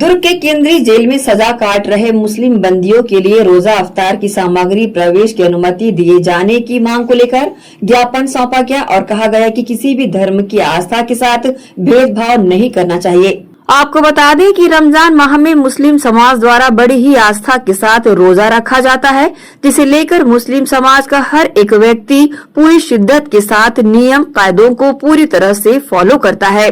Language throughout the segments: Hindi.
दुर्ग के केंद्रीय जेल में सजा काट रहे मुस्लिम बंदियों के लिए रोजा अफ्तार की सामग्री प्रवेश की अनुमति दिए जाने की मांग को लेकर ज्ञापन सौंपा गया और कहा गया कि किसी भी धर्म की आस्था के साथ भेदभाव नहीं करना चाहिए। आपको बता दें कि रमजान माह में मुस्लिम समाज द्वारा बड़ी ही आस्था के साथ रोजा रखा जाता है, जिसे लेकर मुस्लिम समाज का हर एक व्यक्ति पूरी शिद्दत के साथ नियम कायदों को पूरी तरह से फॉलो करता है।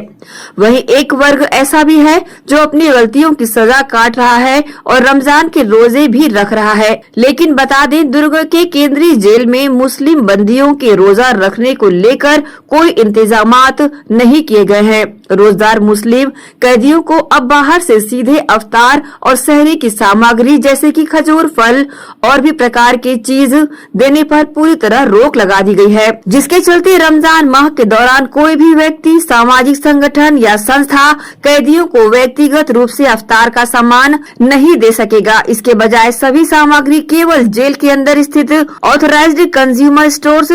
वहीं एक वर्ग ऐसा भी है जो अपनी गलतियों की सजा काट रहा है और रमजान के रोजे भी रख रहा है। लेकिन बता दें, दुर्ग के केंद्रीय जेल में मुस्लिम बंदियों के रोजा रखने को लेकर कोई इंतजामात नहीं किए गए हैं। रोजदार मुस्लिम कैदियों को अब बाहर से सीधे अफ्तार और सहरी की सामग्री जैसे कि खजूर, फल और भी प्रकार की चीज देने पर पूरी तरह रोक लगा दी गई है, जिसके चलते रमजान माह के दौरान कोई भी व्यक्ति, सामाजिक संगठन या संस्था कैदियों को व्यक्तिगत रूप से अफ्तार का सामान नहीं दे सकेगा। इसके बजाय सभी सामग्री केवल जेल के अंदर स्थित ऑथराइज्ड कंज्यूमर स्टोर्स,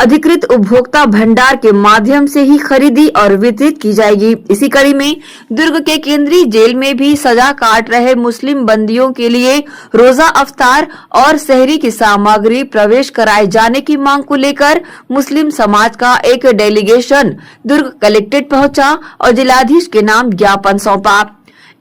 अधिकृत उपभोक्ता भंडार के माध्यम से ही खरीदी और वितरित की जाएगी। इसी कड़ी में दुर्ग के केंद्रीय जेल में भी सजा काट रहे मुस्लिम बंदियों के लिए रोजा अफ्तार और सहरी की सामग्री प्रवेश कराए जाने की मांग को लेकर मुस्लिम समाज का एक डेलीगेशन दुर्ग कलेक्ट्रेट पहुंचा और जिलाधीश के नाम ज्ञापन सौंपा।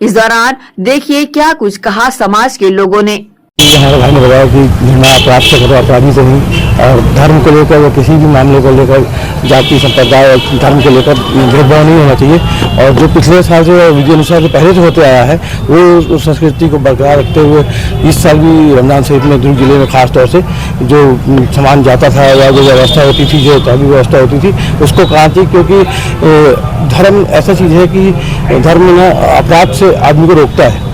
इस दौरान देखिए क्या कुछ कहा समाज के लोगों ने। हमारे भाई ने बताया कि निर्णय अपराध से करो, अपराधी से नहीं, और धर्म को लेकर या किसी भी मामले को लेकर, जाति संप्रदाय धर्म को लेकर भेदभाव नहीं होना चाहिए। और जो पिछले साल से विधि अनुसार जो पहले से होते आया है वो उस संस्कृति को बरकरार रखते हुए इस साल भी रमजान शरीफ में दुर्ग जिले में खास तौर से जो सामान जाता था या जो व्यवस्था होती थी, जो तहबी व्यवस्था होती थी, उसको क्रांति, क्योंकि धर्म ऐसा चीज़ है कि धर्म न अपराध से आदमी को रोकता है।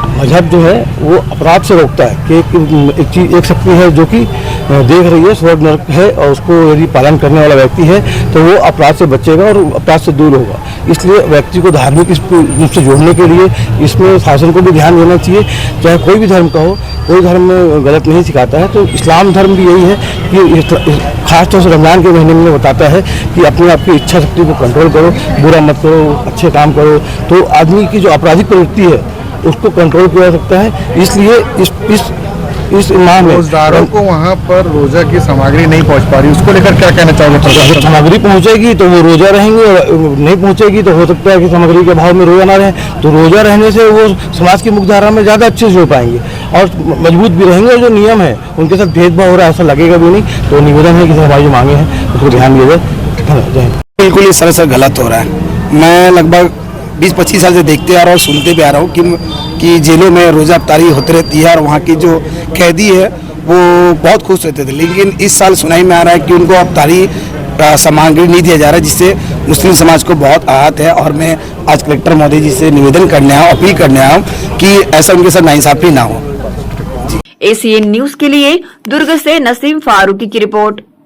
मजहब जो है वो अपराध से रोकता है कि एक शक्ति है जो कि देख रही है स्वर्ग नरक है, और उसको यदि पालन करने वाला व्यक्ति है तो वो अपराध से बचेगा और अपराध से दूर होगा। इसलिए व्यक्ति को धार्मिक रूप से जोड़ने के लिए इसमें शासन को भी ध्यान देना चाहिए। चाहे कोई भी धर्म का हो, कोई धर्म गलत नहीं सिखाता है, तो इस्लाम धर्म भी यही है कि खासतौर से रमजान के महीने में बताता है कि अपने आप की इच्छा शक्ति को कंट्रोल करो, बुरा मत करो, अच्छे काम करो, तो आदमी की जो आपराधिक प्रवृत्ति है उसको कंट्रोल किया जा सकता है। इसलिए इस माह में रोजदारों को वहाँ पर रोजा की सामग्री नहीं पहुँच पा रही, उसको लेकर क्या कहना चाहोगे? अगर सामग्री पहुँचेगी तो वो रोजा रहेंगे, और नहीं पहुँचेगी तो हो सकता है कि सामग्री के अभाव में रोजा ना रहे। तो रोजा रहने से वो समाज की मुख्यधारा में ज़्यादा अच्छे से हो पाएंगे और मजबूत भी रहेंगे, और जो नियम है उनके साथ भेदभाव हो रहा है ऐसा लगेगा भी नहीं। तो निवेदन है कि हमारी जो मांगे हैं उसको ध्यान दिया जाए। बिल्कुल ये सरासर गलत हो रहा है। मैं लगभग 20-25 साल से देखते आ रहा हूँ, सुनते भी आ रहा हूँ कि जेलों में रोज़ा अफ्तारी होती रहती है और वहाँ की जो कैदी है वो बहुत खुश रहते थे। लेकिन इस साल सुनाई में आ रहा है कि उनको अफ्तारी सामग्री नहीं दिया जा रहा है, जिससे मुस्लिम समाज को बहुत आहत है। और मैं आज कलेक्टर महोदय जी से निवेदन करने आया, अपील करने आया हूँ कि ऐसा उनके साथ नाइंसाफी ना हो। ACN न्यूज के लिए दुर्ग से नसीम फारूकी की रिपोर्ट।